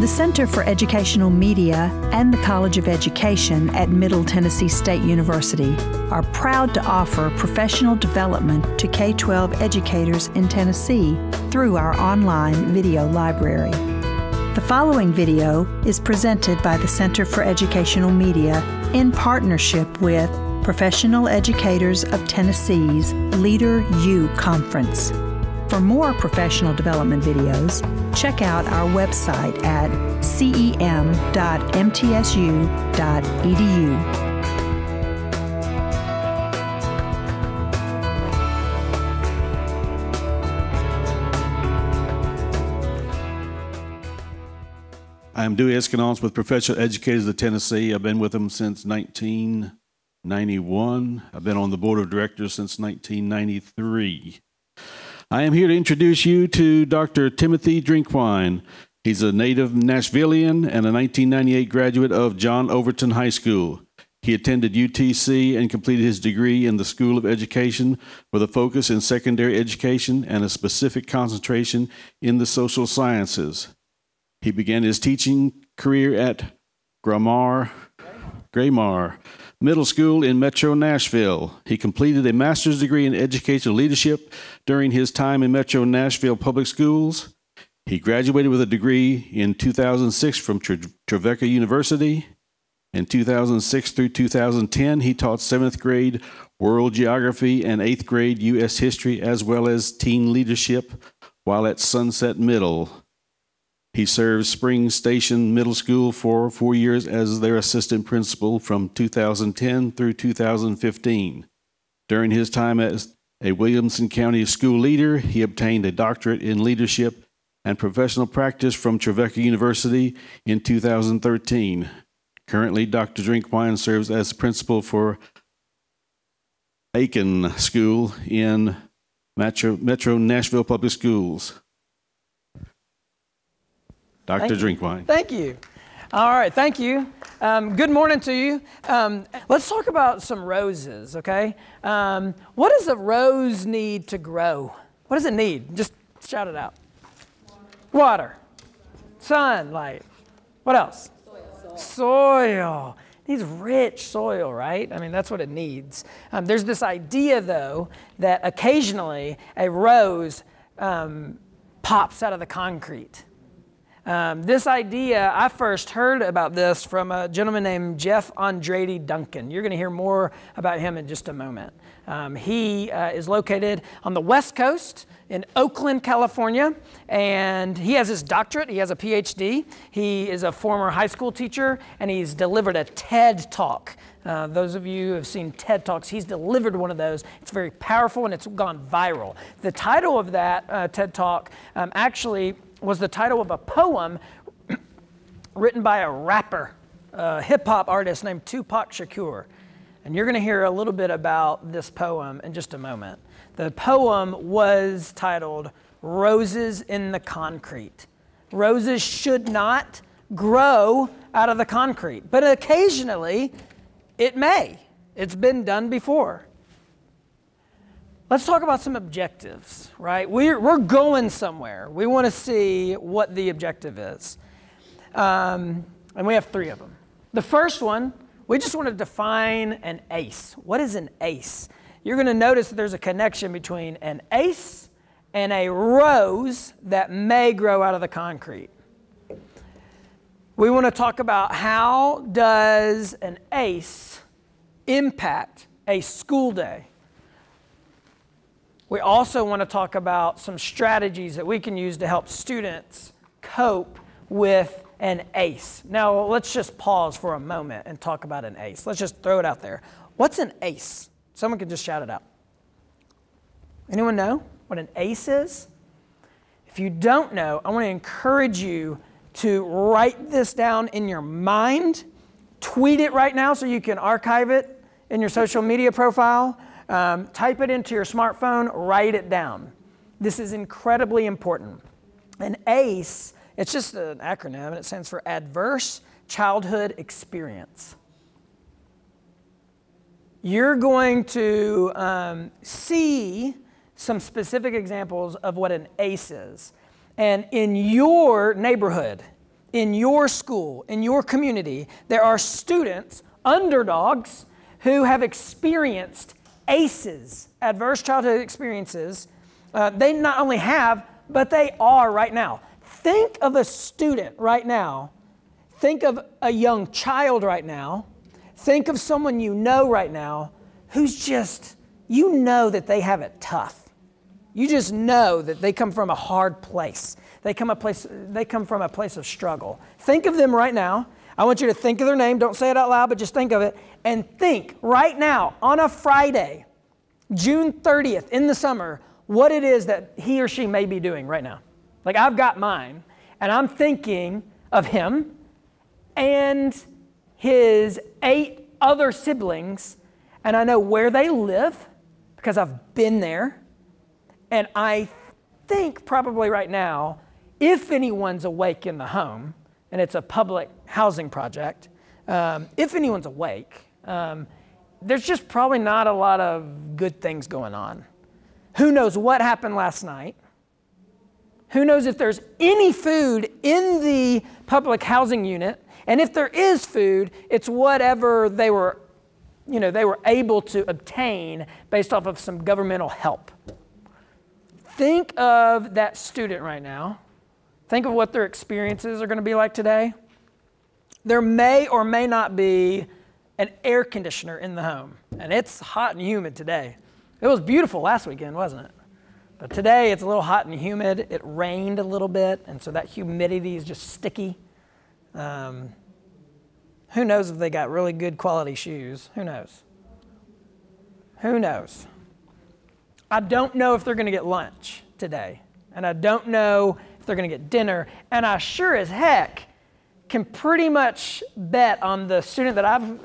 The Center for Educational Media and the College of Education at Middle Tennessee State University are proud to offer professional development to K-12 educators in Tennessee through our online video library. The following video is presented by the Center for Educational Media in partnership with Professional Educators of Tennessee's LeaderU Conference. For more professional development videos, check out our website at cem.mtsu.edu. I'm Dewey Escanons with Professional Educators of Tennessee. I've been with them since 1991. I've been on the board of directors since 1993. I am here to introduce you to Dr. Timothy Drinkwine. He's a native Nashvilleian and a 1998 graduate of John Overton High School. He attended UTC and completed his degree in the School of Education with a focus in secondary education and a specific concentration in the social sciences. He began his teaching career at Grammar Middle School in Metro Nashville. He completed a master's degree in educational leadership during his time in Metro Nashville Public Schools. He graduated with a degree in 2006 from Trevecca University. In 2006 through 2010, he taught 7th grade world geography and 8th grade U.S. history, as well as teen leadership while at Sunset Middle. He served Spring Station Middle School for 4 years as their assistant principal from 2010 through 2015. During his time as a Williamson County school leader, he obtained a doctorate in leadership and professional practice from Trevecca University in 2013. Currently, Dr. Drinkwine serves as principal for Aiken School in Metro Nashville Public Schools. Dr. Drinkwine. Thank you. All right, thank you. Good morning to you. Let's talk about some roses, okay? What does a rose need to grow? What does it need? Just shout it out. Water. Sunlight. What else? Soil. It needs rich soil, right? I mean, that's what it needs. There's this idea, though, that occasionally a rose pops out of the concrete. This idea, I first heard about this from a gentleman named Jeff Andrade Duncan. You're going to hear more about him in just a moment. He is located on the West Coast in Oakland, California, and he has his doctorate. He has a PhD. He is a former high school teacher, and he's delivered a TED Talk. Those of you who have seen TED Talks, he's delivered one of those. It's very powerful, and it's gone viral. The title of that TED Talk actually was the title of a poem written by a rapper, a hip-hop artist named Tupac Shakur. And you're going to hear a little bit about this poem in just a moment. The poem was titled, Roses in the Concrete. Roses should not grow out of the concrete, but occasionally it may. It's been done before. Let's talk about some objectives, right? We're going somewhere. We want to see what the objective is. And we have 3 of them. The first one, we just want to define an ACE. What is an ACE? You're going to notice that there's a connection between an ACE and a rose that may grow out of the concrete. We want to talk about how does an ACE impact a school day. We also want to talk about some strategies that we can use to help students cope with an ACE. Now, let's just pause for a moment and talk about an ACE. Let's just throw it out there. What's an ACE? Someone can just shout it out. Anyone know what an ACE is? If you don't know, I want to encourage you to write this down in your mind, tweet it right now so you can archive it in your social media profile. Type it into your smartphone, write it down. This is incredibly important. An ACE, it's just an acronym, and it stands for Adverse Childhood Experience. You're going to see some specific examples of what an ACE is. And in your neighborhood, in your school, in your community, there are students, underdogs, who have experienced ACEs, adverse childhood experiences. They not only have, but they are right now. Think of a student right now. Think of a young child right now. Think of someone you know right now who's just, you know that they have it tough. You just know that they come from a hard place. They come from a place of struggle. Think of them right now. I want you to think of their name. Don't say it out loud, but just think of it. And think right now, on a Friday, June 30th in the summer, what it is that he or she may be doing right now. Like, I've got mine, and I'm thinking of him and his 8 other siblings, and I know where they live because I've been there. And I think probably right now, if anyone's awake in the home, and it's a public housing project, if anyone's awake, there's just probably not a lot of good things going on. Who knows what happened last night? Who knows if there's any food in the public housing unit? And if there is food, it's whatever they were able to obtain based off of some governmental help. Think of that student right now. Think of what their experiences are going to be like today. There may or may not be an air conditioner in the home, and it's hot and humid today. It was beautiful last weekend, wasn't it? But today it's a little hot and humid. It rained a little bit, and so that humidity is just sticky. Who knows if they got really good quality shoes? Who knows? Who knows? I don't know if they're going to get lunch today, and I don't know if they're going to get dinner, and I sure as heck can pretty much bet on the student that I've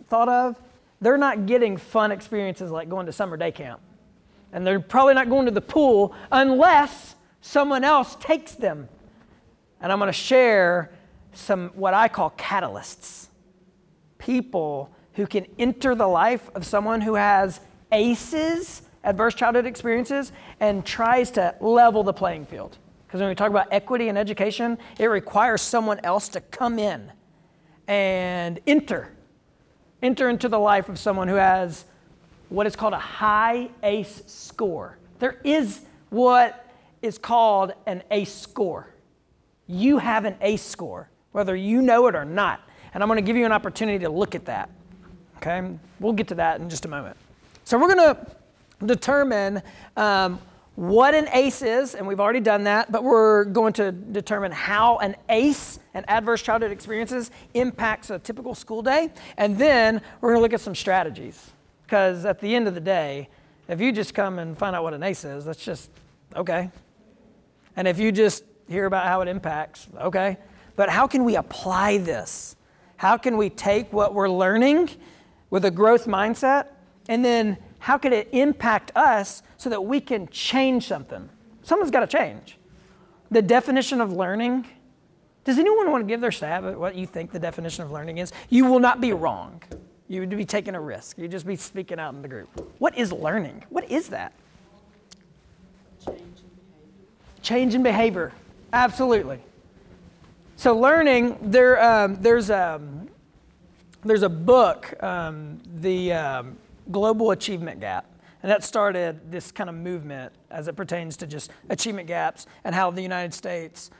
thought of, they're not getting fun experiences like going to summer day camp. And they're probably not going to the pool unless someone else takes them. And I'm going to share some what I call catalysts. People who can enter the life of someone who has ACEs, adverse childhood experiences, and tries to level the playing field. Because when we talk about equity in education, it requires someone else to come in and enter into the life of someone who has what is called a high ACE score. There is what is called an ACE score. You have an ACE score, whether you know it or not. And I'm going to give you an opportunity to look at that. Okay? We'll get to that in just a moment. So we're going to determine what an ACE is, and we've already done that, but we're going to determine how an ACE, an adverse childhood experiences, impacts a typical school day. And then we're going to look at some strategies. Because at the end of the day, if you just come and find out what an ACE is, that's just okay. And if you just hear about how it impacts, okay. But how can we apply this? How can we take what we're learning with a growth mindset, and then how can it impact us so that we can change something? Something's got to change. The definition of learning, does anyone want to give their stab at what you think the definition of learning is? You will not be wrong. You would be taking a risk. You'd just be speaking out in the group. What is learning? What is that? Change in behavior. Change in behavior. Absolutely. So learning, there's a book, the Global Achievement Gap. And that started this kind of movement as it pertains to just achievement gaps and how the United States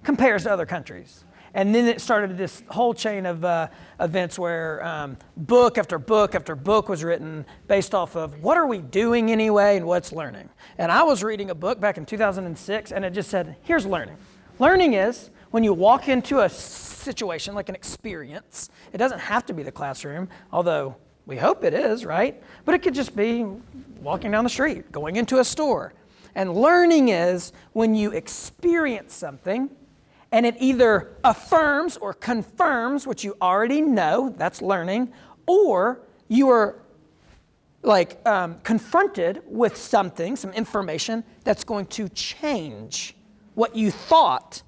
compares to other countries. And then it started this whole chain of events where book after book after book was written based off of what are we doing anyway and what's learning. And I was reading a book back in 2006, and it just said, here's learning. Learning is when you walk into a situation, like an experience. It doesn't have to be the classroom, although we hope it is, right? But it could just be walking down the street, going into a store. And learning is when you experience something, and it either affirms or confirms what you already know, that's learning, or you are confronted with something, some information that's going to change what you thought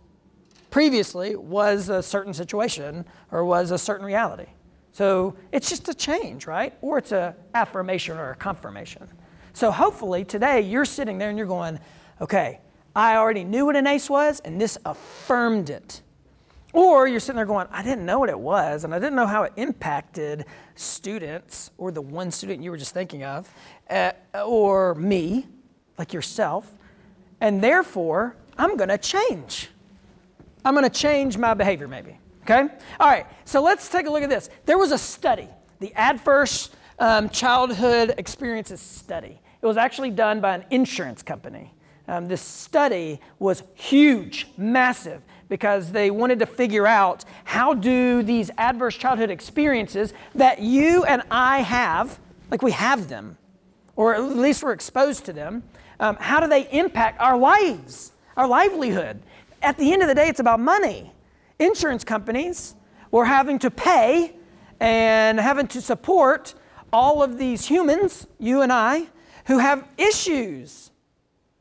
previously was a certain situation or was a certain reality. So it's just a change, right? Or it's an affirmation or a confirmation. So hopefully today you're sitting there and you're going, okay, I already knew what an ACE was, and this affirmed it. Or you're sitting there going, I didn't know what it was, and I didn't know how it impacted students, or the one student you were just thinking of, or me, like yourself, and therefore, I'm going to change. I'm going to change my behavior maybe, okay? All right, so let's take a look at this. There was a study, the Adverse Childhood Experiences Study. It was actually done by an insurance company. This study was huge, massive, because they wanted to figure out how do these adverse childhood experiences that you and I have, like we have them, or at least we're exposed to them, how do they impact our lives, our livelihood? At the end of the day, it's about money. Insurance companies were having to pay and having to support all of these humans, you and I, who have issues.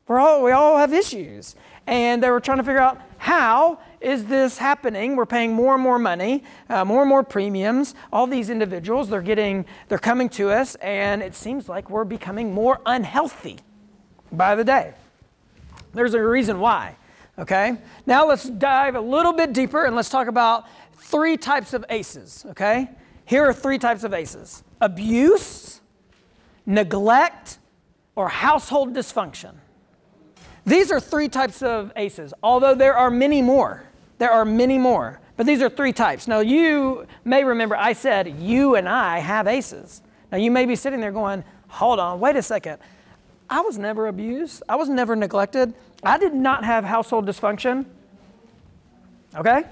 We all have issues. And they were trying to figure out, how is this happening? We're paying more and more money, more and more premiums. All these individuals, they're coming to us, and it seems like we're becoming more unhealthy by the day. There's a reason why, okay? Now let's dive a little bit deeper, and let's talk about 3 types of ACEs, okay? Here are 3 types of ACEs: abuse, neglect, or household dysfunction. These are 3 types of ACEs, although there are many more. There are many more, but these are 3 types. Now, you may remember I said you and I have ACEs. Now, you may be sitting there going, hold on, wait a second. I was never abused. I was never neglected. I did not have household dysfunction, okay?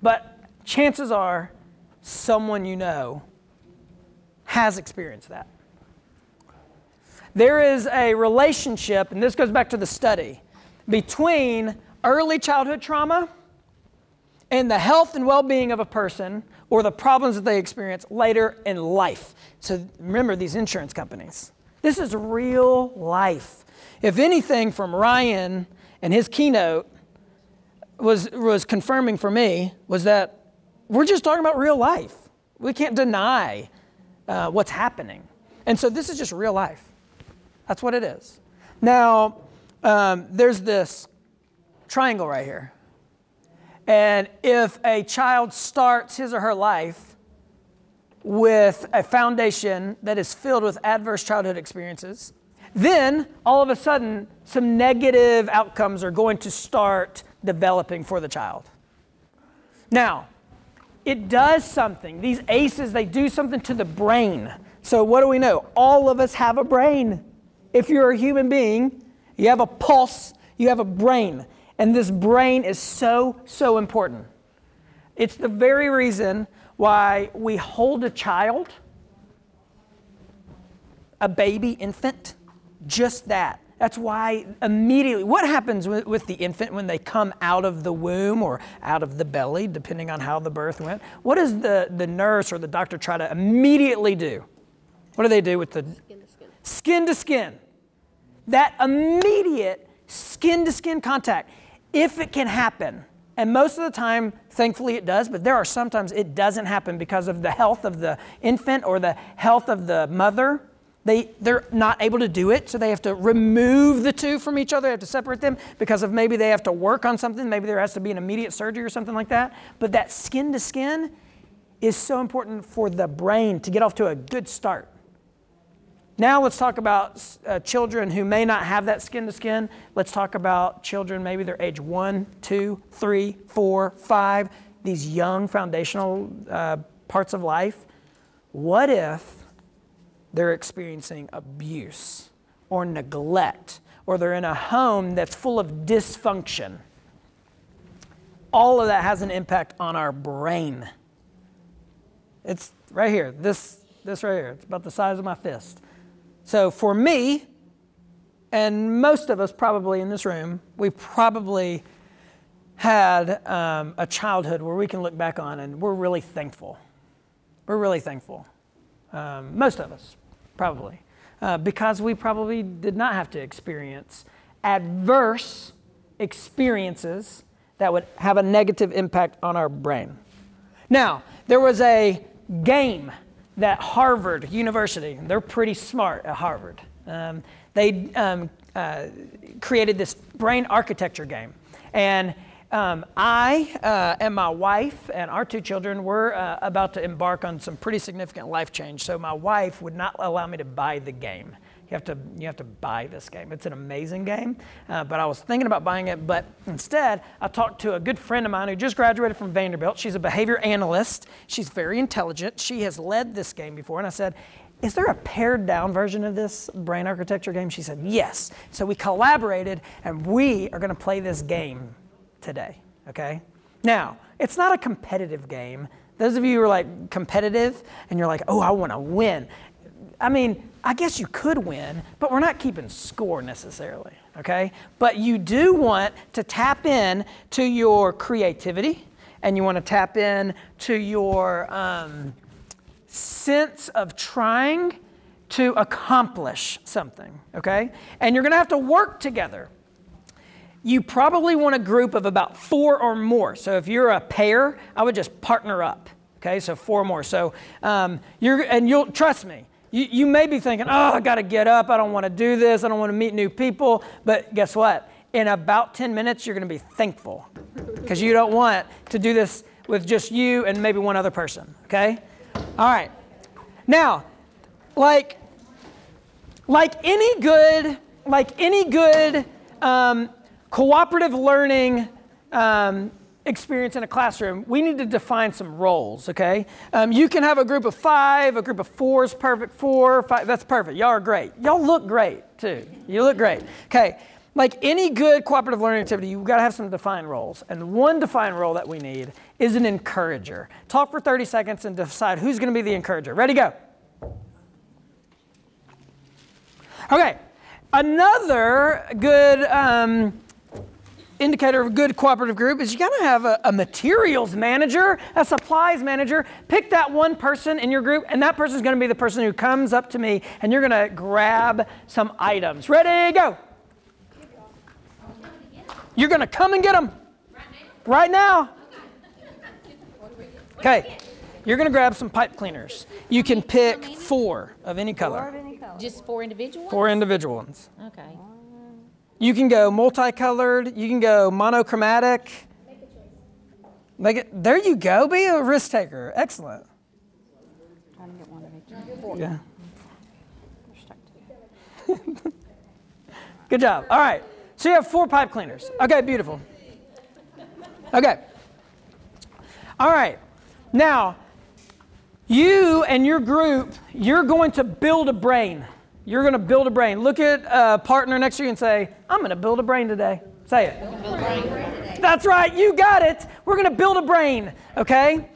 But chances are someone you know has experienced that. There is a relationship, and this goes back to the study, between early childhood trauma and the health and well-being of a person, or the problems that they experience later in life. So remember these insurance companies. This is real life. If anything from Ryan and his keynote was confirming for me, was that we're just talking about real life. We can't deny what's happening. And so this is just real life. That's what it is. Now, there's this triangle right here. And if a child starts his or her life with a foundation that is filled with adverse childhood experiences, then all of a sudden, some negative outcomes are going to start developing for the child. Now, it does something. These ACEs, they do something to the brain. So what do we know? All of us have a brain. If you're a human being, you have a pulse, you have a brain. And this brain is so, so important. It's the very reason why we hold a child, a baby infant, just that. That's why immediately, what happens with the infant when they come out of the womb or out of the belly, depending on how the birth went? What does the nurse or the doctor try to immediately do? What do they do with the skin to skin? Skin to skin. That immediate skin-to-skin contact, if it can happen, and most of the time, thankfully it does, but there are sometimes it doesn't happen because of the health of the infant or the health of the mother. They're not able to do it, so they have to remove the two from each other. They have to separate them because of maybe they have to work on something. Maybe there has to be an immediate surgery or something like that. But that skin-to-skin is so important for the brain to get off to a good start. Now let's talk about children who may not have that skin-to-skin. Let's talk about children, maybe they're age 1, 2, 3, 4, 5, these young foundational parts of life. What if they're experiencing abuse or neglect, or they're in a home that's full of dysfunction? All of that has an impact on our brain. It's right here, this right here. It's about the size of my fist. So for me, and most of us probably in this room, we probably had a childhood where we can look back on and we're really thankful. We're really thankful. Most of us, probably. Because we probably did not have to experience adverse experiences that would have a negative impact on our brain. Now, there was a game that Harvard University, they're pretty smart at Harvard. They created this brain architecture game. And I and my wife and our 2 children were about to embark on some pretty significant life change. So my wife would not allow me to buy the game. You have to buy this game. It's an amazing game, but I was thinking about buying it, but instead I talked to a good friend of mine who just graduated from Vanderbilt. She's a behavior analyst. She's very intelligent. She has led this game before, and I said, is there a pared down version of this brain architecture game? She said, yes. So we collaborated, and we are going to play this game today, okay? Now, it's not a competitive game. Those of you who are like competitive, and you're like, oh, I want to win. I mean, I guess you could win, but we're not keeping score necessarily, okay? But you do want to tap in to your creativity, and you want to tap in to your sense of trying to accomplish something, okay? And you're going to have to work together. You probably want a group of about 4 or more. So if you're a pair, I would just partner up, okay? So 4 or more. So you'll trust me. You may be thinking, oh, I got to get up. I don't want to do this. I don't want to meet new people. But guess what? In about 10 minutes, you're going to be thankful because you don't want to do this with just you and maybe one other person, okay? All right. Now, like any good cooperative learning experience in a classroom, we need to define some roles, okay? You can have a group of 5, a group of 4 is perfect, 4, 5, that's perfect. Y'all are great. Y'all look great, too. You look great. Okay, like any good cooperative learning activity, you've got to have some defined roles. And one defined role that we need is an encourager. Talk for 30 seconds and decide who's going to be the encourager. Ready, go. Okay, another good indicator of a good cooperative group is you got to have a materials manager, a supplies manager. Pick that one person in your group, and that person is going to be the person who comes up to me, and you're going to grab some items. Ready, go. You're going to come and get them. Right now. Okay. You're going to grab some pipe cleaners. You can pick 4 of any color. Just 4 individual ones? 4 individual ones. Okay. You can go multicolored. You can go monochromatic. There you go. Be a risk taker. Excellent. Trying to get one of each. Yeah. Good job. All right. So you have 4 pipe cleaners. Okay, beautiful. Okay. All right. Now, you and your group, you're going to build a brain. You're going to build a brain. Look at a partner next to you and say, I'm going to build a brain today. Say it. Build a brain. That's right. You got it. We're going to build a brain, okay?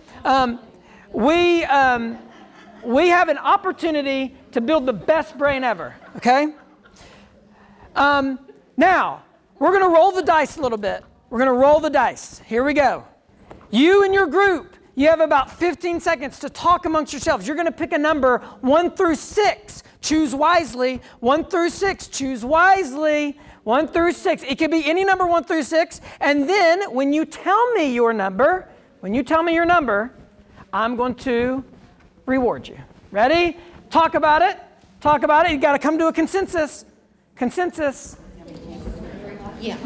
We have an opportunity to build the best brain ever, okay? Now, we're going to roll the dice a little bit. We're going to roll the dice. Here we go. You and your group, you have about 15 seconds to talk amongst yourselves. You're going to pick a number 1 through 6. Choose wisely. 1 through 6. Choose wisely. 1 through 6. It could be any number 1 through 6. And then when you tell me your number, I'm going to reward you. Ready? Talk about it. Talk about it. You got to come to a consensus. Consensus. Yeah.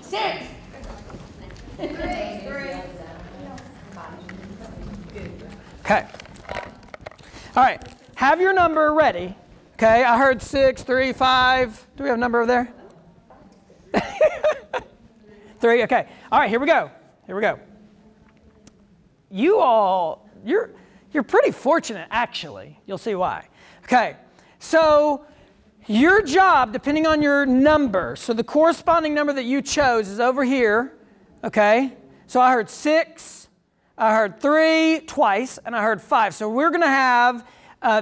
6. Okay. All right. Have your number ready. Okay. I heard 6, 3, 5. Do we have a number over there? 3. Okay. All right. Here we go. Here we go. You all, you're pretty fortunate, actually. You'll see why. Okay. So your job, depending on your number, so the corresponding number that you chose is over here. Okay. So I heard 6. I heard 3 twice, and I heard 5. So we're going to have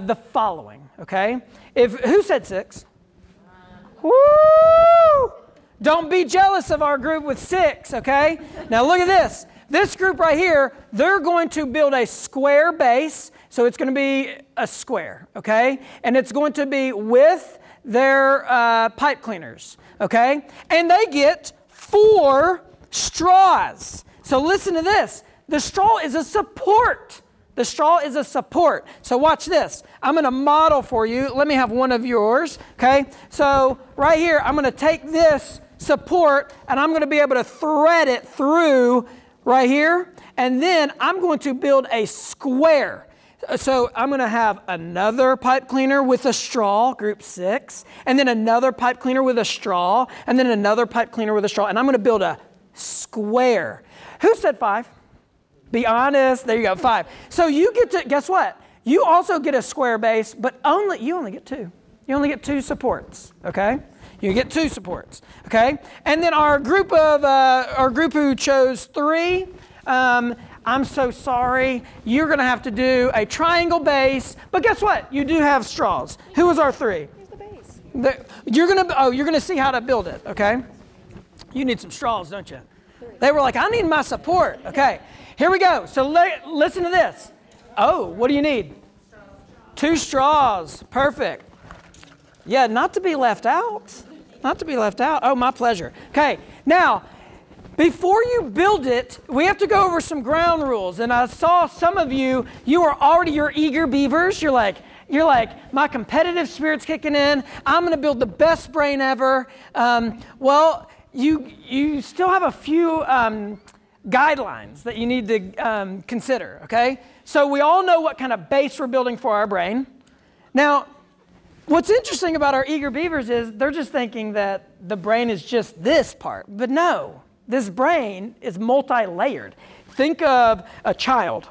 the following, okay? Who said 6? Woo! Don't be jealous of our group with 6, okay? Now look at this. This group right here, they're going to build a square base. So it's going to be a square, okay? And it's going to be with their pipe cleaners, okay? And they get 4 straws. So listen to this. The straw is a support. The straw is a support. So watch this. I'm going to model for you. Let me have one of yours, okay? So right here, I'm going to take this support, and I'm going to be able to thread it through right here. And then I'm going to build a square. So I'm going to have another pipe cleaner with a straw, group 6, and then another pipe cleaner with a straw, and then another pipe cleaner with a straw, and I'm going to build a square. Who said 5? Be honest. There you go, 5. So you get to, guess what? You also get a square base, but you only get 2. You only get 2 supports, okay? You get 2 supports, okay? And then our group who chose 3, I'm so sorry. You're going to have to do a triangle base, but guess what? You do have straws. Who was our 3? Here's the base. You're going to see how to build it, okay? You need some straws, don't you? 3. They were like, I need my support. Okay, here we go. So listen to this. Oh, what do you need? 2 straws. Perfect. Yeah, not to be left out. Not to be left out. Oh, my pleasure. Okay, now, before you build it, we have to go over some ground rules. And I saw some of you are already, you're eager beavers. You're like, my competitive spirit's kicking in. I'm going to build the best brain ever. Well, you still have a few guidelines that you need to consider, okay? So we all know what kind of base we're building for our brain. Now, what's interesting about our eager beavers is they're just thinking that the brain is just this part. But no, this brain is multi-layered. Think of a child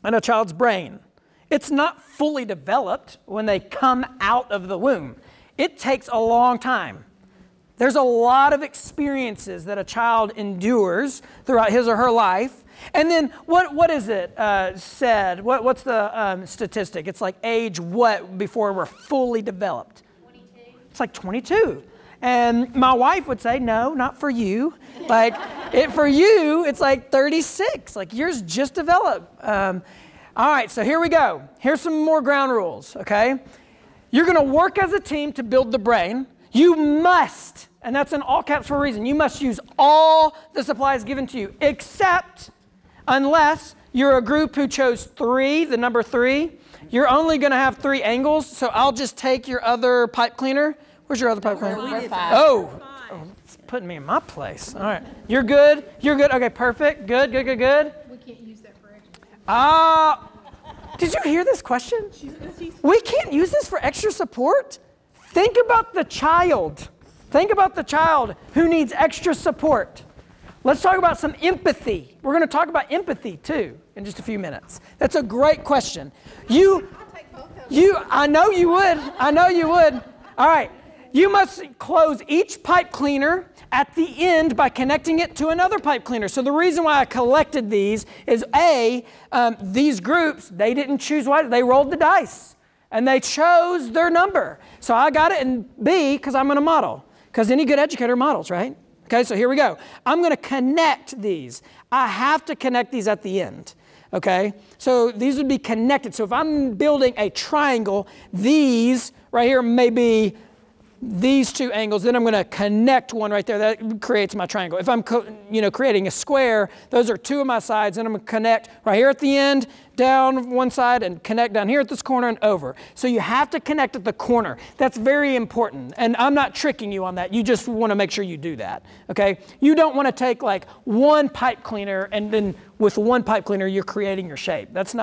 and a child's brain. It's not fully developed when they come out of the womb. It takes a long time. There's a lot of experiences that a child endures throughout his or her life. And then what is it said? What's the statistic? It's like age what before we're fully developed? 22. It's like 22. And my wife would say, no, not for you. Like, for you, it's like 36. Like, yours just developed. All right, so here we go. Here's some more ground rules, okay? You're going to work as a team to build the brain. You must, and that's in all caps for a reason, you must use all the supplies given to you, except unless you're a group who chose 3, the number 3. You're only going to have 3 angles, so I'll just take your other pipe cleaner. Where's your other pipe cleaner? Number 5. Oh, it's putting me in my place. All right. You're good? You're good? Okay, perfect. Good. We can't use that for extra. Did you hear this question? We can't use this for extra support? Think about the child. Think about the child who needs extra support. Let's talk about some empathy. We're going to talk about empathy too in just a few minutes. That's a great question. I know you would. All right. You must close each pipe cleaner at the end by connecting it to another pipe cleaner. So the reason why I collected these is these groups, they didn't choose what, they rolled the dice and they chose their number. So I got it, and B, because I'm going to model, because any good educator models, right? Okay, so here we go. I'm going to connect these. I have to connect these at the end, okay? So these would be connected. So if I'm building a triangle, these right here may be these 2 angles, then I'm going to connect one right there. That creates my triangle. If I'm creating a square, those are 2 of my sides, and I'm going to connect right here at the end, down one side, and connect down here at this corner and over. So you have to connect at the corner. That's very important, and I'm not tricking you on that. You just want to make sure you do that, okay? You don't want to take like one pipe cleaner, and then with one pipe cleaner, you're creating your shape. That's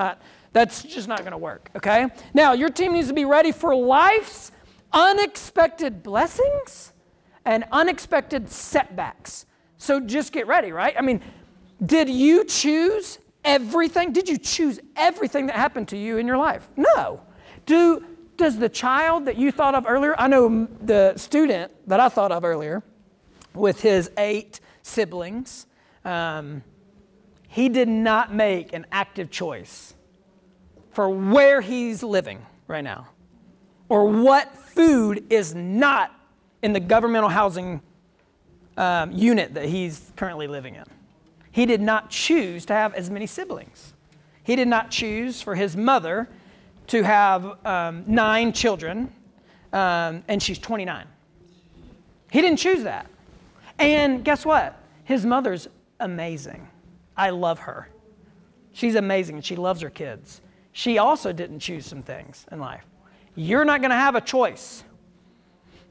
just not going to work, okay? Now, your team needs to be ready for life's unexpected blessings and unexpected setbacks. So just get ready, right? I mean, did you choose everything? Did you choose everything that happened to you in your life? No. Does the child that you thought of earlier, I know the student that I thought of earlier with his 8 siblings, he did not make an active choice for where he's living right now, or what food is not in the governmental housing unit that he's currently living in. He did not choose to have as many siblings. He did not choose for his mother to have 9 children, and she's 29. He didn't choose that. And guess what? His mother's amazing. I love her. She's amazing, and she loves her kids. She also didn't choose some things in life. You're not going to have a choice.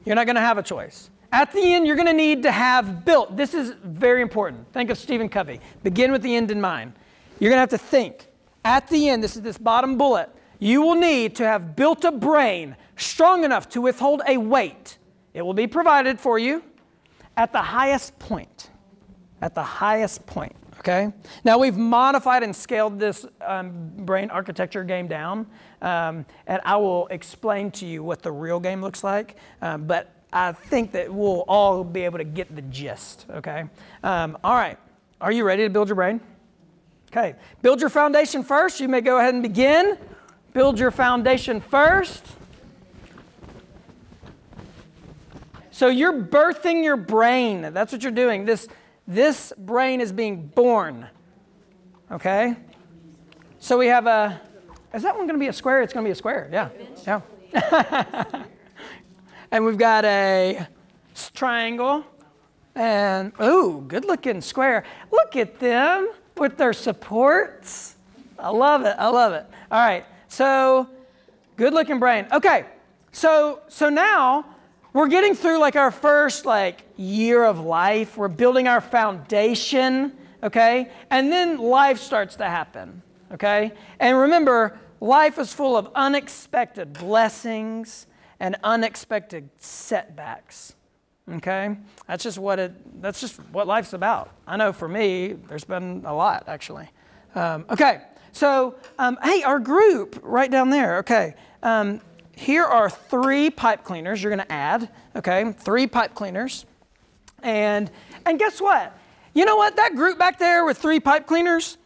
You're not going to have a choice. At the end, you're going to need to have built. This is very important. Think of Stephen Covey. Begin with the end in mind. You're going to have to think. At the end, this is this bottom bullet, you will need to have built a brain strong enough to withhold a weight. It will be provided for you at the highest point. At the highest point, okay? Now, we've modified and scaled this brain architecture game down, and I will explain to you what the real game looks like, but I think that we'll all be able to get the gist, okay? All right, are you ready to build your brain? Okay, build your foundation first. You may go ahead and begin. Build your foundation first. So you're birthing your brain. That's what you're doing. This brain is being born, okay? So we have is that one going to be a square? It's going to be a square, yeah. And we've got a triangle, and ooh, good looking square. Look at them with their supports. I love it, I love it. All right, so good looking brain. Okay, so now we're getting through like our first year of life. We're building our foundation, okay? And then life starts to happen, okay? And remember, life is full of unexpected blessings and unexpected setbacks, okay? That's just what life's about. I know for me, there's been a lot, actually. Okay, so, hey, our group right down there, okay. Here are 3 pipe cleaners you're going to add, okay? 3 pipe cleaners. And guess what? You know what? That group back there with 3 pipe cleaners,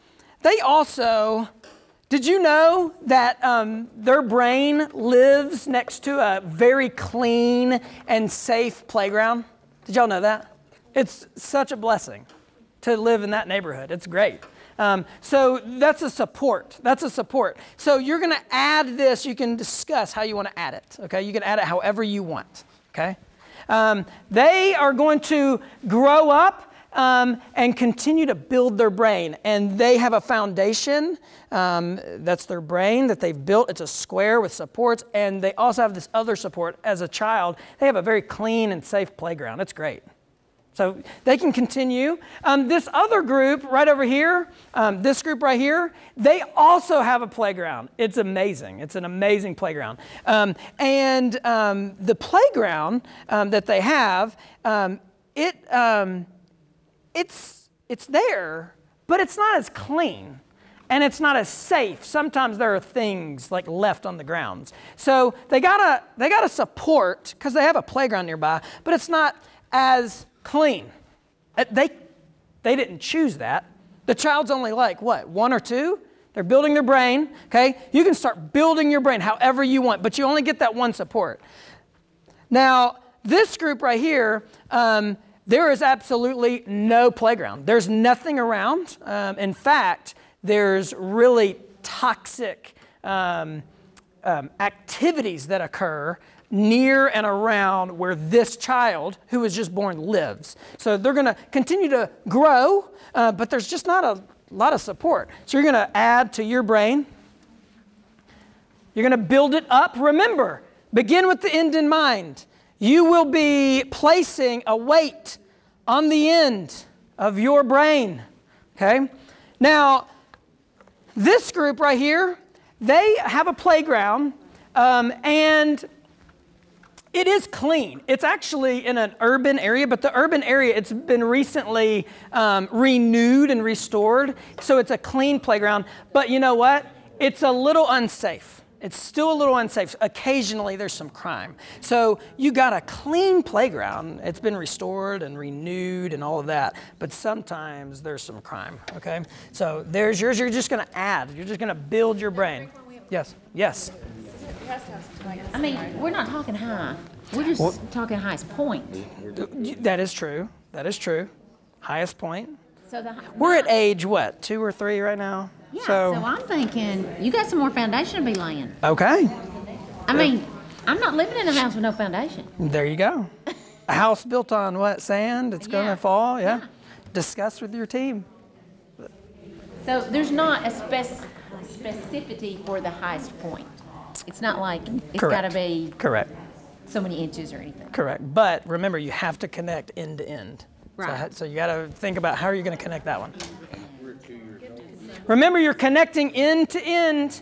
they also, did you know that their brain lives next to a very clean and safe playground? Did y'all know that? It's such a blessing to live in that neighborhood. It's great. So that's a support. That's a support. So you're going to add this. You can discuss how you want to add it. Okay, you can add it however you want. Okay, they are going to grow up and continue to build their brain, and they have a foundation. That's their brain that they've built. It's a square with supports, and they also have this other support. As a child, they have a very clean and safe playground. It's great. So they can continue. This other group right over here, this group right here, they also have a playground. It's amazing. It's an amazing playground. And the playground that they have, it's there, but it's not as clean. And it's not as safe. Sometimes there are things left on the grounds. So they gotta support, because they have a playground nearby, but it's not as clean. They didn't choose that. The child's only 1 or 2? They're building their brain, okay? You can start building your brain however you want, but you only get that 1 support. Now, this group right here, there is absolutely no playground. There's nothing around. In fact, there's really toxic activities that occur near and around where this child who was just born lives. So they're going to continue to grow, but there's just not a lot of support. So you're going to add to your brain. You're going to build it up. Remember, begin with the end in mind. You will be placing a weight on the end of your brain, okay? Now, this group right here, they have a playground, and it is clean. It's actually in an urban area, but the urban area, it's been recently renewed and restored, so it's a clean playground. But you know what? It's a little unsafe. It's still a little unsafe. Occasionally, there's some crime. So you got a clean playground. It's been restored and renewed and all of that, but sometimes there's some crime, okay? So there's yours. You're just going to add. You're just going to build your brain. Yes, yes. I mean, we're not talking high. We're just talking highest point. That is true. That is true. Highest point. So we're at age, 2 or 3 right now? Yeah, so I'm thinking you got some more foundation to be laying. Okay. I mean, I'm not living in a house with no foundation. There you go. A house built on what? Sand? It's going to fall? Yeah. Discuss with your team. So there's not a specificity for the highest point. It's not like it's got to be. Correct. so many inches or anything. Correct. But remember, you have to connect end to end. Right. So you got to think about how are you going to connect that one. Remember, you're connecting end to end.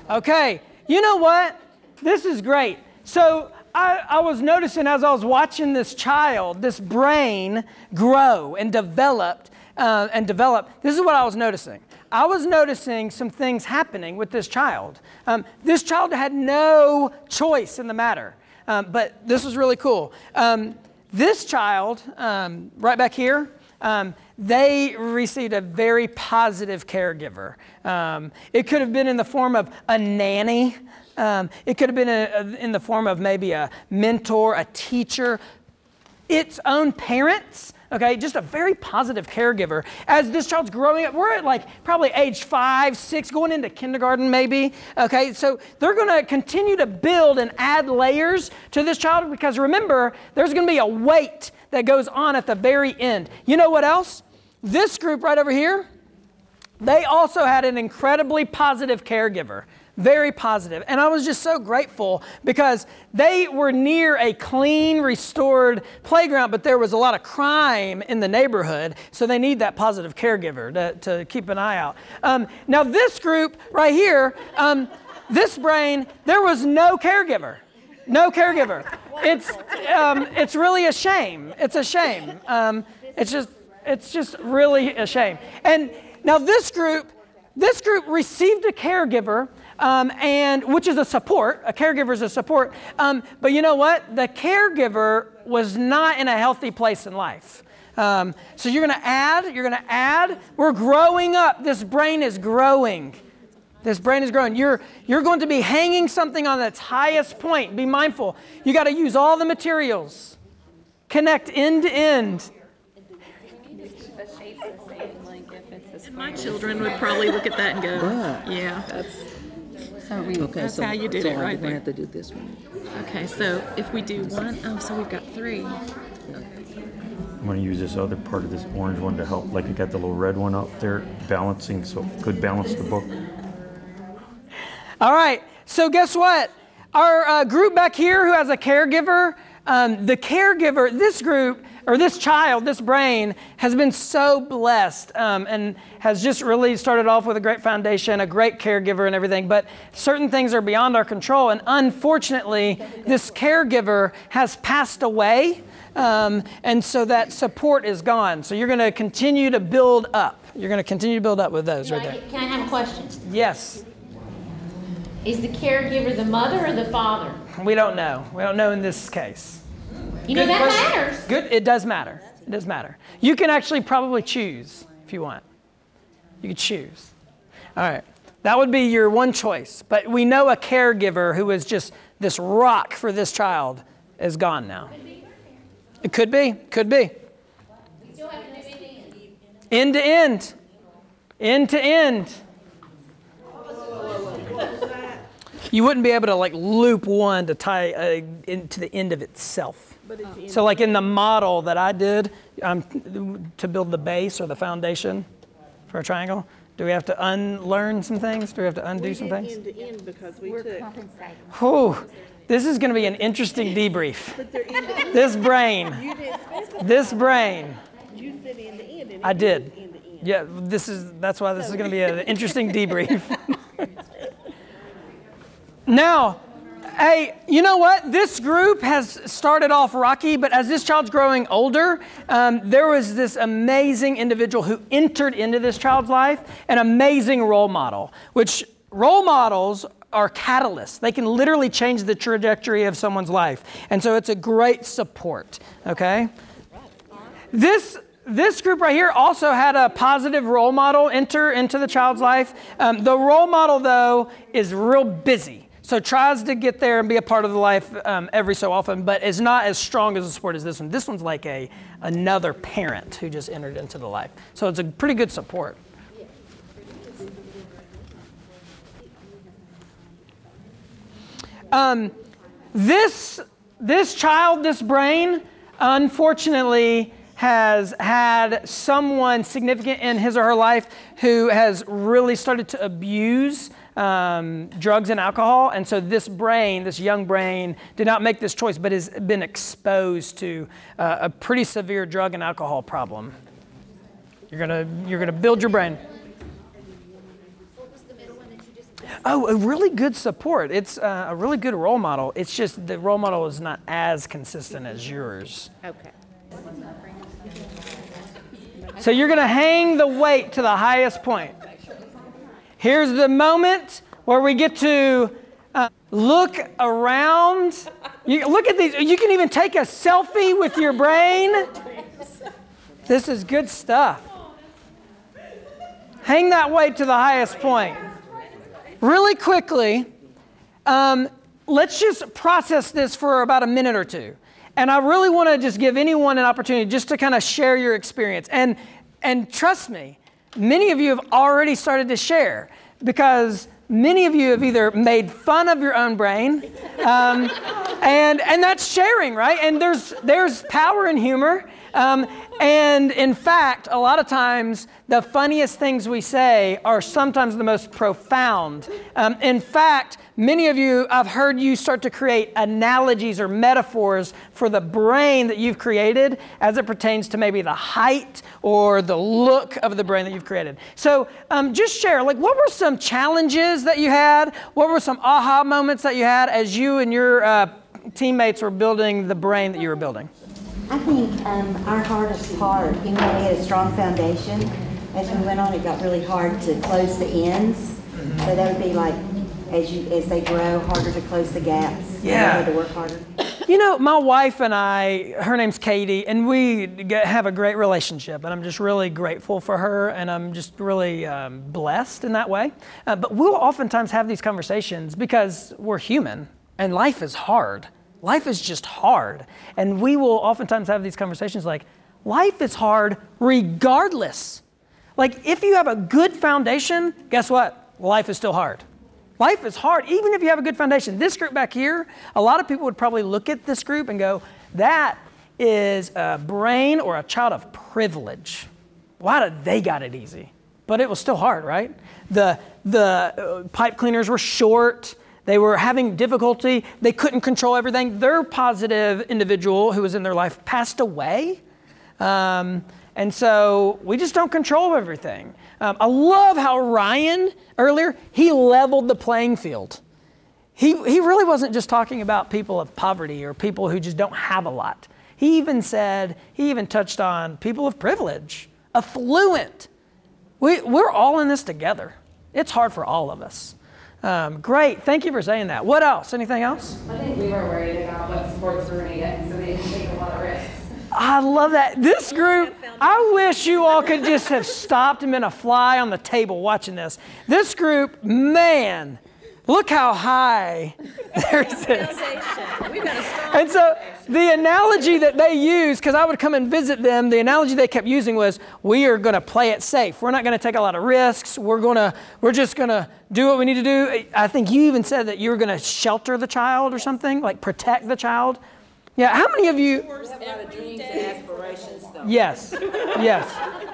Okay, you know what? This is great. So I was noticing as I was watching this child, this brain grow and develop, this is what I was noticing. I was noticing some things happening with this child. This child had no choice in the matter, but this was really cool. This child, right back here, they received a very positive caregiver. It could have been in the form of a nanny. It could have been in the form of maybe a mentor, a teacher, its own parents. Okay, just a very positive caregiver. As this child's growing up, we're at like probably age 5, 6, going into kindergarten maybe. Okay, so they're going to continue to build and add layers to this child because remember, there's going to be a weight that goes on at the very end. You know what else? This group right over here, they also had an incredibly positive caregiver. Very positive. And I was just so grateful because they were near a clean, restored playground, but there was a lot of crime in the neighborhood, so they need that positive caregiver to keep an eye out. Now this group right here, this brain, there was no caregiver. No caregiver. It's really a shame. It's a shame. It's just really a shame. And now this group received a caregiver, and which is a support. A caregiver is a support. But you know what? The caregiver was not in a healthy place in life. So you're going to add. We're growing up. This brain is growing. This brain is growing. You're going to be hanging something on its highest point. Be mindful. You got to use all the materials. Connect end to end. And my children would probably look at that and go, yeah, that's how you did it right there. We have to do this one. Okay, so if we do one, so we've got 3. I'm going to use this other part of this orange one to help, like I got the little red one up there balancing, so it could balance the book. All right, so guess what? Our group back here who has a caregiver, the caregiver, this group, or this child, this brain, has been so blessed and has just really started off with a great foundation, a great caregiver and everything, but certain things are beyond our control, and unfortunately, this caregiver has passed away, and so that support is gone. So you're going to continue to build up. You're going to continue to build up with those right there. Can I have a question? Yes. Is the caregiver the mother or the father? We don't know. We don't know in this case. You know, that matters. Good. It does matter. It does matter. You can actually probably choose if you want. You can choose. All right. That would be your one choice. But we know a caregiver who is just this rock for this child is gone now. It could be. Could be. End to end. End to end. You wouldn't be able to like loop one to tie into the end of itself. So like in the model that I did to build the base or the foundation for a triangle, do we have to unlearn some things? Do we have to undo some things? End to end because we took. Whew, this is going to be an interesting debrief. This brain. This brain. You said end to end. And I did. Yeah, that's why this is going to be an interesting debrief. Now, hey, you know what? This group has started off rocky, but as this child's growing older, there was this amazing individual who entered into this child's life, an amazing role model, which role models are catalysts. They can literally change the trajectory of someone's life. And so it's a great support, okay? This group right here also had a positive role model enter into the child's life. The role model, though, is real busy. So tries to get there and be a part of the life every so often, but is not as strong as a support as this one. This one's like another parent who just entered into the life. So it's a pretty good support. This child, this brain, unfortunately, has had someone significant in his or her life who has really started to abuse drugs and alcohol, and so this young brain, did not make this choice, but has been exposed to a pretty severe drug and alcohol problem. You're gonna build your brain. What was the middle one that you just said? Oh, a really good support. It's a really good role model. It's just the role model is not as consistent as yours. Okay. So you're gonna hang the weight to the highest point. Here's the moment where we get to look around. Look at these. You can even take a selfie with your brain. This is good stuff. Hang that weight to the highest point. Really quickly, let's just process this for about a minute or two. And I really want to just give anyone an opportunity just to kind of share your experience. And trust me, many of you have already started to share because many of you have either made fun of your own brain, and that's sharing, right? And there's power in humor. And in fact, a lot of times, the funniest things we say are sometimes the most profound. In fact, many of you, I've heard you start to create analogies or metaphors for the brain that you've created as it pertains to maybe the height or the look of the brain that you've created. So just share, like, what were some challenges that you had? What were some aha moments that you had as you and your teammates were building the brain that you were building? I think our hardest part, even though we had a strong foundation, as we went on, it got really hard to close the ends. So that would be like, as they grow, harder to close the gaps. Yeah. Harder to work harder. You know, my wife and I, her name's Katie, and we have a great relationship, and I'm just really grateful for her, and I'm just really blessed in that way. But we'll oftentimes have these conversations because we're human, and life is hard. Life is just hard. And we will oftentimes have these conversations like, life is hard regardless. Like, if you have a good foundation, guess what? Life is still hard. Life is hard, even if you have a good foundation. This group back here, a lot of people would probably look at this group and go, that is a brain or a child of privilege. Why did they got it easy? But it was still hard, right? The pipe cleaners were short. They were having difficulty. They couldn't control everything. Their positive individual who was in their life passed away. And so we just don't control everything. I love how Ryan, earlier, he leveled the playing field. He really wasn't just talking about people of poverty or people who just don't have a lot. He even touched on people of privilege, affluent. We're all in this together. It's hard for all of us. Great, thank you for saying that. What else? Anything else? I think we were worried about what sports were going to get, so they didn't take a lot of risks. I love that. This group, I wish you all could just have stopped and been a fly on the table watching this. This group, man, look how high theirs is. And so the analogy that they use, because I would come and visit them, the analogy they kept using was, we are going to play it safe. We're not going to take a lot of risks. We're just going to do what we need to do. I think you even said that you were going to shelter the child or something, like protect the child. Yeah, how many of you? We have a lot of dreams and aspirations, though. Yes,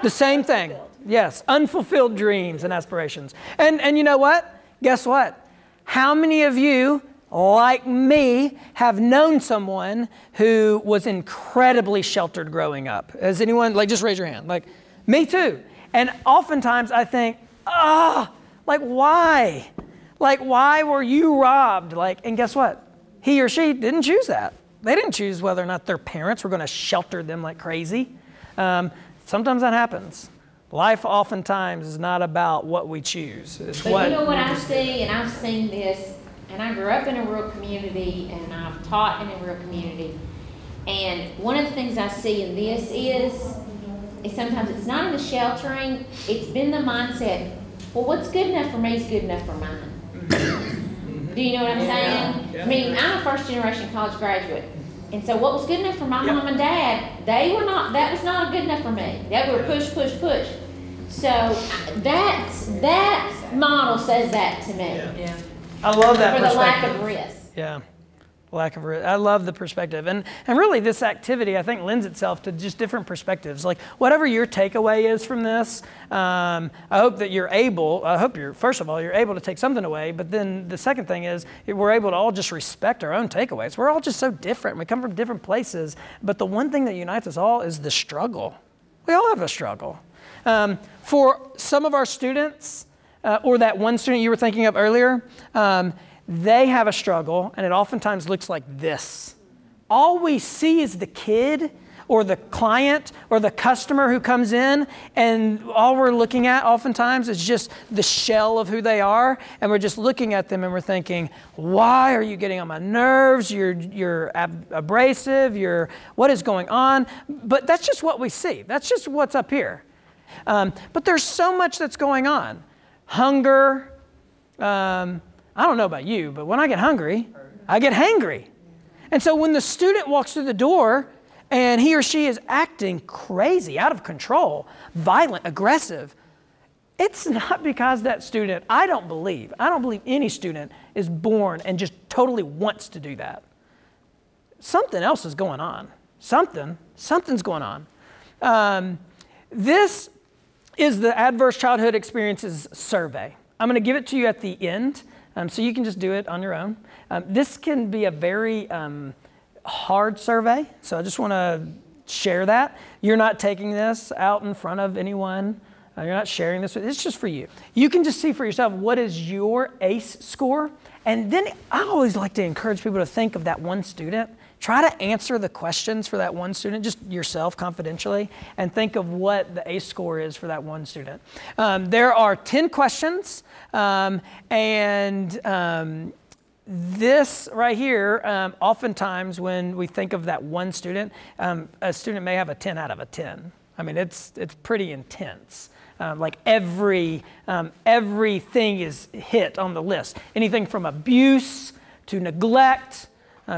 the same thing. Yes, unfulfilled dreams and aspirations. And you know what? Guess what? How many of you, like me, have known someone who was incredibly sheltered growing up? Has anyone, like, just raise your hand. Like, me too. And oftentimes I think, like, why? Like, why were you robbed? Like, and guess what? He or she didn't choose that. They didn't choose whether or not their parents were going to shelter them like crazy. Sometimes that happens. Life oftentimes is not about what we choose. It's But you know what I see, and I've seen this, and I grew up in a rural community, and I've taught in a rural community. And one of the things I see in this is sometimes it's not in the sheltering, it's been the mindset, well, what's good enough for me is good enough for mine. Do you know what I'm saying? Yeah. I mean, I'm a first generation college graduate. And so what was good enough for my mom and dad, that was not good enough for me. That were push, push, push. So that model says that to me. I love that for the perspective. lack of risk. Yeah. I love the perspective. And really this activity, I think, lends itself to just different perspectives. Like whatever your takeaway is from this, I hope that first of all, you're able to take something away. But then the second thing is we're able to all just respect our own takeaways. We're all just so different. We come from different places. But the one thing that unites us all is the struggle. We all have a struggle. For some of our students, or that one student you were thinking of earlier, they have a struggle, and it oftentimes looks like this. All we see is the kid or the client or the customer who comes in, and all we're looking at oftentimes is just the shell of who they are, and we're just looking at them and we're thinking, why are you getting on my nerves? You're abrasive, what is going on? But that's just what we see. That's just what's up here. But there's so much that's going on. Hunger, I don't know about you, but when I get hungry, I get hangry. And so when the student walks through the door and he or she is acting crazy, out of control, violent, aggressive, it's not because that student, I don't believe any student is born and just totally wants to do that. Something else is going on. Something's going on. This is the Adverse Childhood Experiences Survey. I'm going to give it to you at the end. So you can just do it on your own. This can be a very hard survey, so I just want to share that. You're not taking this out in front of anyone. You're not sharing this. It's just for you. You can just see for yourself what is your ACE score. And then I always like to encourage people to think of that one student. Try to answer the questions for that one student, just yourself confidentially, and think of what the ACE score is for that one student. There are 10 questions, this right here, oftentimes when we think of that one student, a student may have a 10 out of a 10. I mean, it's pretty intense. Like everything is hit on the list. Anything from abuse to neglect,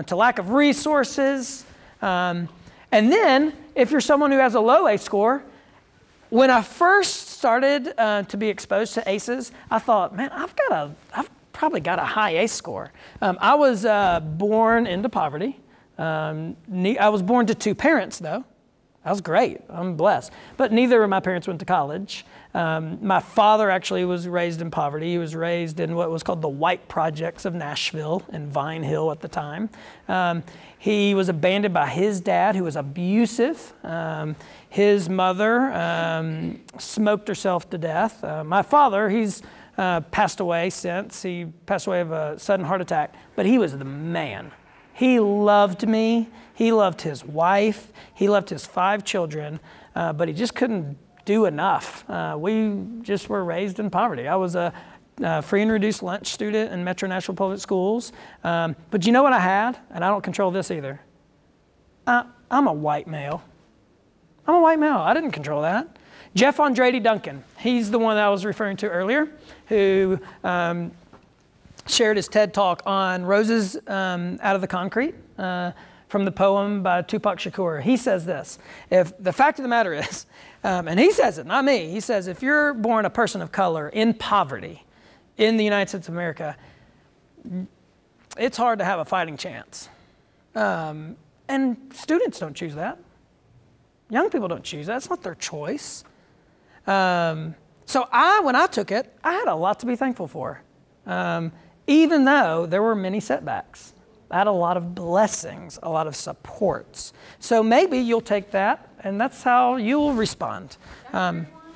to lack of resources. And then, if you're someone who has a low ACE score, when I first started to be exposed to ACEs, I thought, man, I've probably got a high ACE score. I was born into poverty. I was born to two parents, though. That was great. I'm blessed. But neither of my parents went to college. My father actually was raised in poverty. He was raised in what was called the White Projects of Nashville in Vine Hill at the time. He was abandoned by his dad, who was abusive. His mother smoked herself to death. My father, he's passed away since. He passed away of a sudden heart attack, but he was the man. He loved me. He loved his wife. He loved his 5 children, but he just couldn't do enough. We just were raised in poverty. I was a free and reduced lunch student in Metro Nashville Public Schools. But you know what I had? And I don't control this either. I'm a white male. I'm a white male. I didn't control that. Jeff Andrade Duncan, he's the one that I was referring to earlier, who shared his TED Talk on Roses Out of the Concrete from the poem by Tupac Shakur. He says this, if the fact of the matter is, and he says it, not me, he says, if you're born a person of color in poverty in the United States of America, it's hard to have a fighting chance. And students don't choose that. Young people don't choose that. It's not their choice. So when I took it, I had a lot to be thankful for. Even though there were many setbacks. I had a lot of blessings, a lot of supports. So maybe you'll take that, and that's how you'll respond.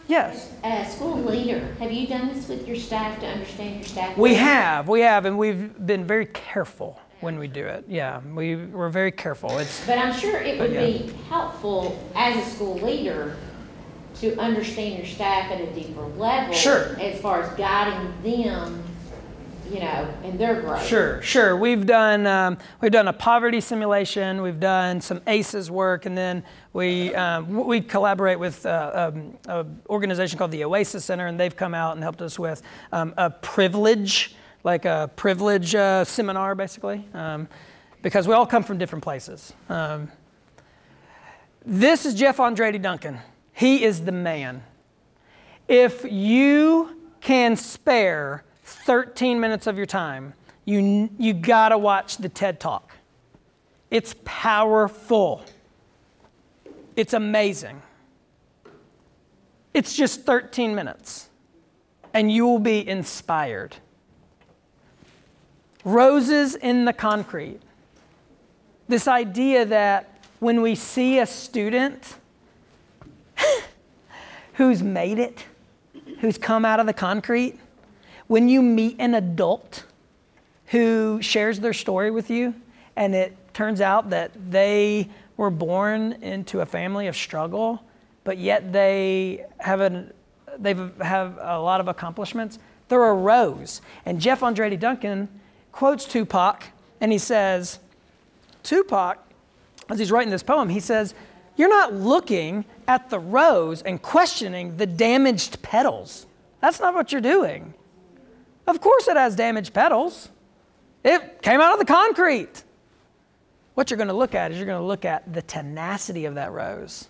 Yes? As school leader, have you done this with your staff to understand your staff? We have, and we've been very careful when we do it. Yeah, we're very careful. But I'm sure it would be helpful as a school leader to understand your staff at a deeper level. Sure. As far as guiding them, in their growth. Sure. We've done a poverty simulation. We've done some ACEs work, and then we collaborate with an organization called the Oasis Center, and they've come out and helped us with a privilege seminar, basically, because we all come from different places. This is Jeff Andrade Duncan. He is the man. If you can spare 13 minutes of your time, you gotta watch the TED Talk. It's powerful. It's amazing. It's just 13 minutes, and you will be inspired. Roses in the concrete. This idea that when we see a student who's made it, who's come out of the concrete, when you meet an adult who shares their story with you, and it turns out that they were born into a family of struggle, but yet they have a lot of accomplishments, they're a rose. And Jeff Andretti Duncan quotes Tupac, and he says, Tupac, as he's writing this poem, he says, you're not looking at the rose and questioning the damaged petals. That's not what you're doing. Of course it has damaged petals. It came out of the concrete. What you're going to look at is you're going to look at the tenacity of that rose.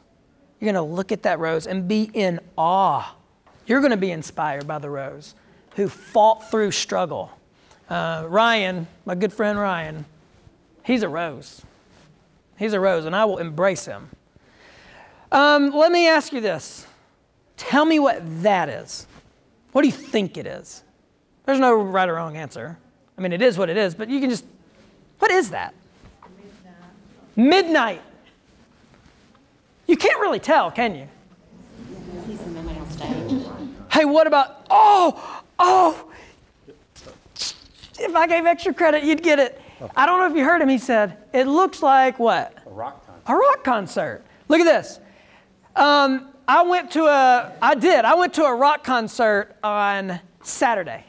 You're going to look at that rose and be in awe. You're going to be inspired by the rose who fought through struggle. Ryan, my good friend Ryan, he's a rose. He's a rose, and I will embrace him. Let me ask you this. Tell me what that is. What do you think it is? There's no right or wrong answer. I mean, it is what it is, but you can just, what is that? Midnight. You can't really tell, can you? He's in the middle stage. Hey, what about, if I gave extra credit, you'd get it. I don't know if you heard him. He said, it looks like what? A rock concert. A rock concert. Look at this. I went to a rock concert on Saturday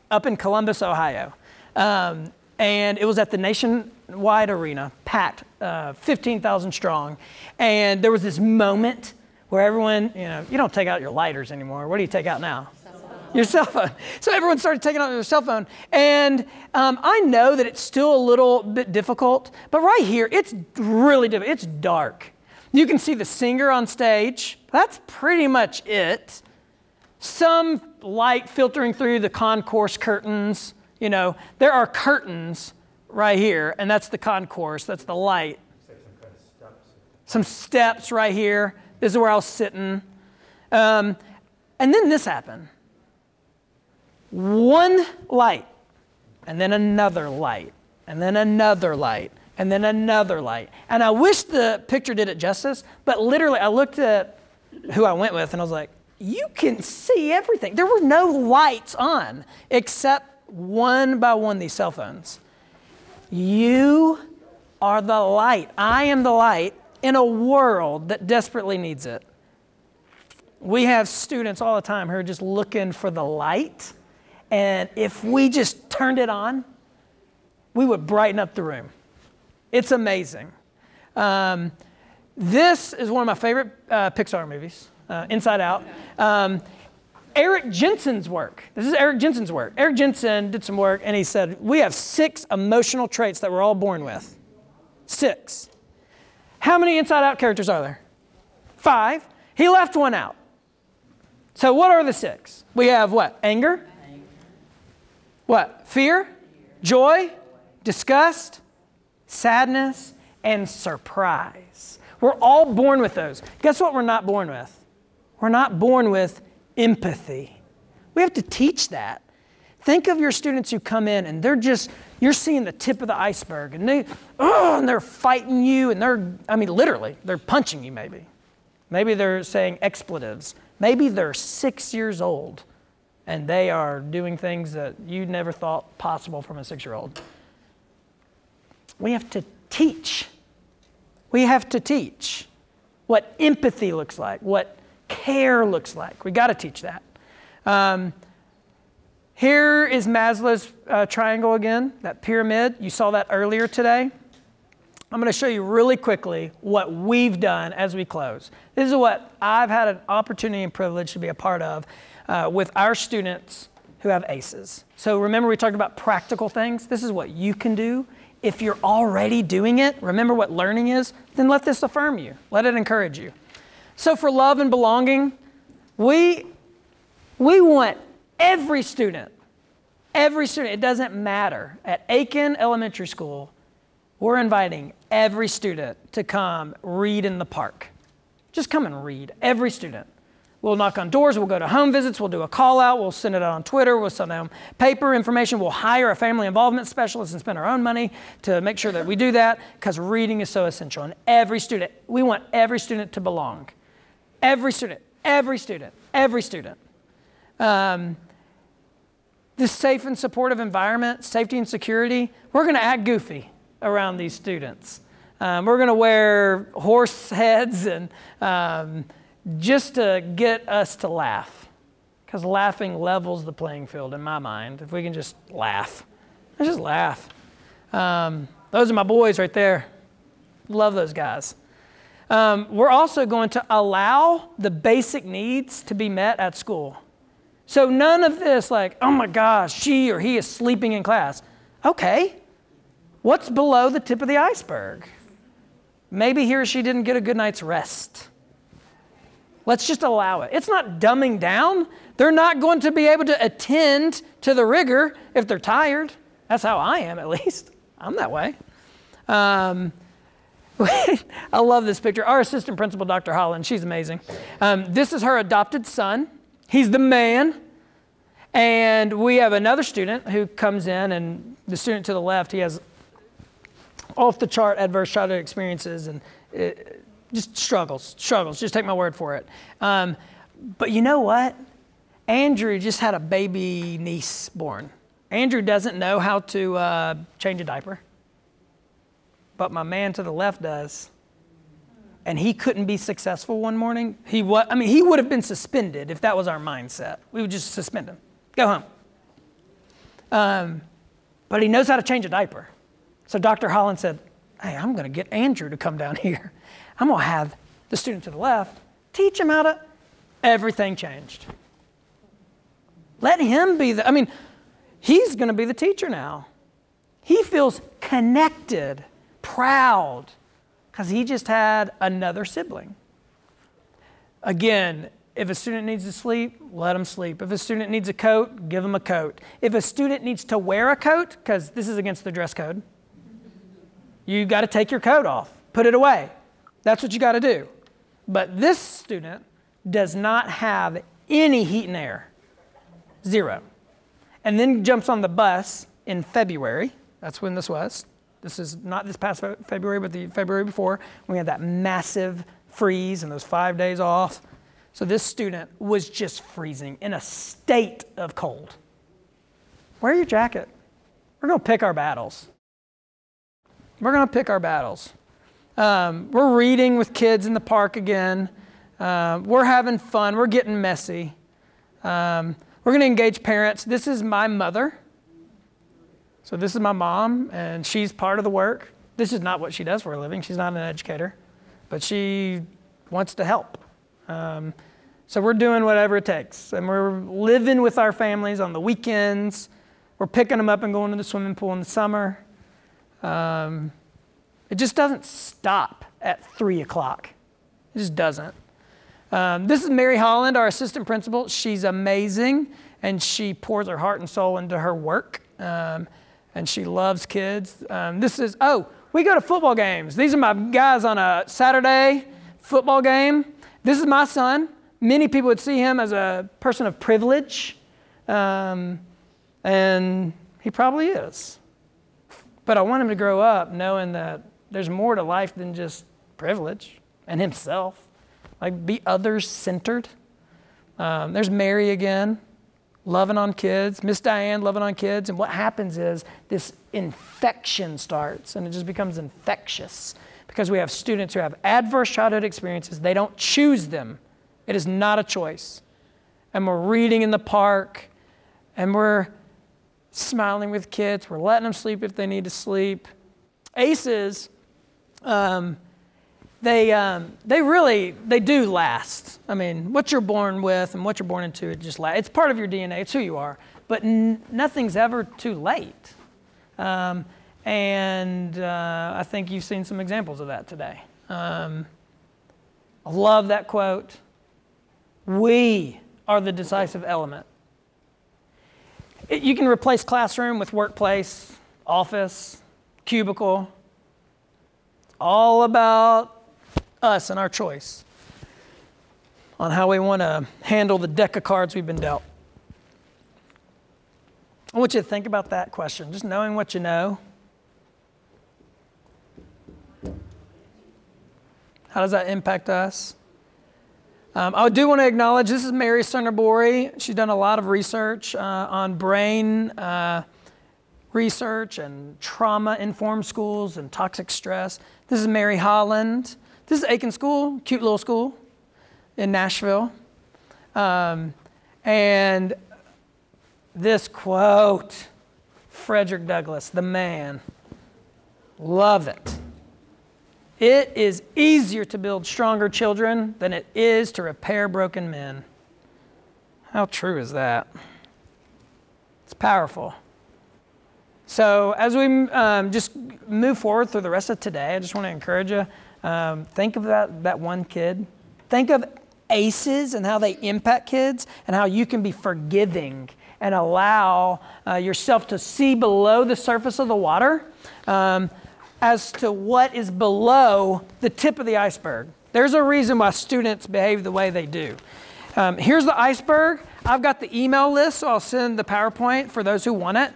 up in Columbus, Ohio. And it was at the Nationwide Arena, packed, 15,000 strong. And there was this moment where everyone, you don't take out your lighters anymore. What do you take out now? Your cell phone. So everyone started taking out their cell phone. And I know that it's still a little bit difficult, but right here, it's really difficult. It's dark. You can see the singer on stage. That's pretty much it. Some light filtering through the concourse curtains. There are curtains right here, and that's the concourse. That's the light. Some steps right here. This is where I was sitting. And then this happened. One light, and then another light, and then another light, and then another light. And I wish the picture did it justice, but literally I looked at who I went with, and I was like, you can see everything. There were no lights on except one by one these cell phones. You are the light. I am the light in a world that desperately needs it. We have students all the time who are just looking for the light. And if we just turned it on, we would brighten up the room. It's amazing. This is one of my favorite Pixar movies, Inside Out. Eric Jensen's work. This is Eric Jensen's work. Eric Jensen did some work, and he said, we have 6 emotional traits that we're all born with. 6. How many Inside Out characters are there? 5. He left one out. So what are the 6? We have what? Anger? What? Fear? Joy? Disgust? Sadness? And surprise. We're all born with those. Guess what we're not born with? We're not born with empathy. We have to teach that. Think of your students who come in and you're seeing the tip of the iceberg, and they're fighting you, and literally, they're punching you maybe. Maybe they're saying expletives. Maybe they're 6 years old, and they are doing things that you never thought possible from a 6-year-old. We have to teach. We have to teach what empathy looks like, what care looks like. We got to teach that. Here is Maslow's triangle again, that pyramid. You saw that earlier today. I'm going to show you really quickly what we've done as we close. This is what I've had an opportunity and privilege to be a part of with our students who have ACEs. So remember we talked about practical things? This is what you can do. If you're already doing it, remember what learning is, then let this affirm you. Let it encourage you. So for love and belonging, we want every student, it doesn't matter. At Aiken Elementary School, we're inviting every student to come read in the park. Just come and read, every student. We'll knock on doors, we'll go to home visits, we'll do a call out, we'll send it out on Twitter, we'll send them paper information, we'll hire a family involvement specialist and spend our own money to make sure that we do that, because reading is so essential. And every student, we want every student to belong. Every student, every student, every student. This safe and supportive environment, safety and security, we're gonna act goofy around these students. We're gonna wear horse heads and just to get us to laugh, because laughing levels the playing field in my mind. If we can just laugh, let's just laugh. Those are my boys right there. Love those guys. We're also going to allow the basic needs to be met at school. So none of this like, oh my gosh, she or he is sleeping in class. Okay, what's below the tip of the iceberg? Maybe he or she didn't get a good night's rest. Let's just allow it. It's not dumbing down. They're not going to be able to attend to the rigor if they're tired. That's how I am, at least. I'm that way. I love this picture. Our assistant principal, Dr. Holland, she's amazing. This is her adopted son. He's the man. And we have another student who comes in, and the student to the left, he has off the chart adverse childhood experiences and just struggles, just take my word for it. But you know what? Andrew just had a baby niece born. Andrew doesn't know how to change a diaper, but my man to the left does. And he couldn't be successful one morning. He would have been suspended if that was our mindset. We would just suspend him, go home. But he knows how to change a diaper. So Dr. Holland said, hey, I'm gonna get Andrew to come down here. I'm gonna have the student to the left teach him how to, everything changed. Let him be he's gonna be the teacher now. He feels connected, proud, because he just had another sibling. Again, if a student needs to sleep, let him sleep. If a student needs a coat, give him a coat. If a student needs to wear a coat, because this is against the dress code, you got to take your coat off, put it away. That's what you got to do. But this student does not have any heat and air, 0. And then jumps on the bus in February. That's when this was. This is not this past February, but the February before, when we had that massive freeze and those 5 days off. So this student was just freezing in a state of cold. Wear your jacket. We're going to pick our battles. We're going to pick our battles. We're reading with kids in the park again. We're having fun. We're getting messy. We're going to engage parents. This is my mother. So this is my mom, and she's part of the work. This is not what she does for a living. She's not an educator, but she wants to help. So we're doing whatever it takes, and we're living with our families on the weekends. We're picking them up and going to the swimming pool in the summer. It just doesn't stop at 3 o'clock. It just doesn't. This is Mary Holland, our assistant principal. She's amazing, and she pours her heart and soul into her work, and she loves kids. We go to football games. These are my guys on a Saturday football game. This is my son. Many people would see him as a person of privilege, and he probably is. But I want him to grow up knowing that there's more to life than just privilege and himself. Like, be others-centered. There's Mary again, loving on kids. Miss Diane, loving on kids. And what happens is this infection starts, and it just becomes infectious because we have students who have adverse childhood experiences. They don't choose them. It is not a choice. And we're reading in the park, and we're smiling with kids. We're letting them sleep if they need to sleep. ACEs, they do last. I mean, what you're born with and what you're born into, it just lasts. It's part of your DNA. It's who you are. But nothing's ever too late. I think you've seen some examples of that today. I love that quote. We are the decisive element. You can replace classroom with workplace, office, cubicle. all about us and our choice on how we want to handle the deck of cards we've been dealt. I want you to think about that question, just knowing what you know. How does that impact us? I do want to acknowledge this is Mary Sunderbury. She's done a lot of research on brain research and trauma-informed schools and toxic stress. This is Mary Holland. This is Aiken School, cute little school in Nashville. And this quote, Frederick Douglass, the man, love it. It is easier to build stronger children than it is to repair broken men. How true is that? It's powerful. So as we just move forward through the rest of today, I just want to encourage you, think of that one kid. Think of ACEs and how they impact kids and how you can be forgiving and allow yourself to see below the surface of the water as to what is below the tip of the iceberg. There's a reason why students behave the way they do. Here's the iceberg. I've got the email list, so I'll send the PowerPoint for those who want it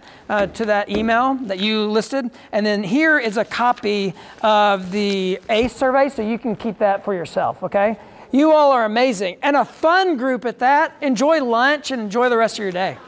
to that email that you listed. And then here is a copy of the ACE survey, so you can keep that for yourself, okay? You all are amazing. And a fun group at that. Enjoy lunch and enjoy the rest of your day.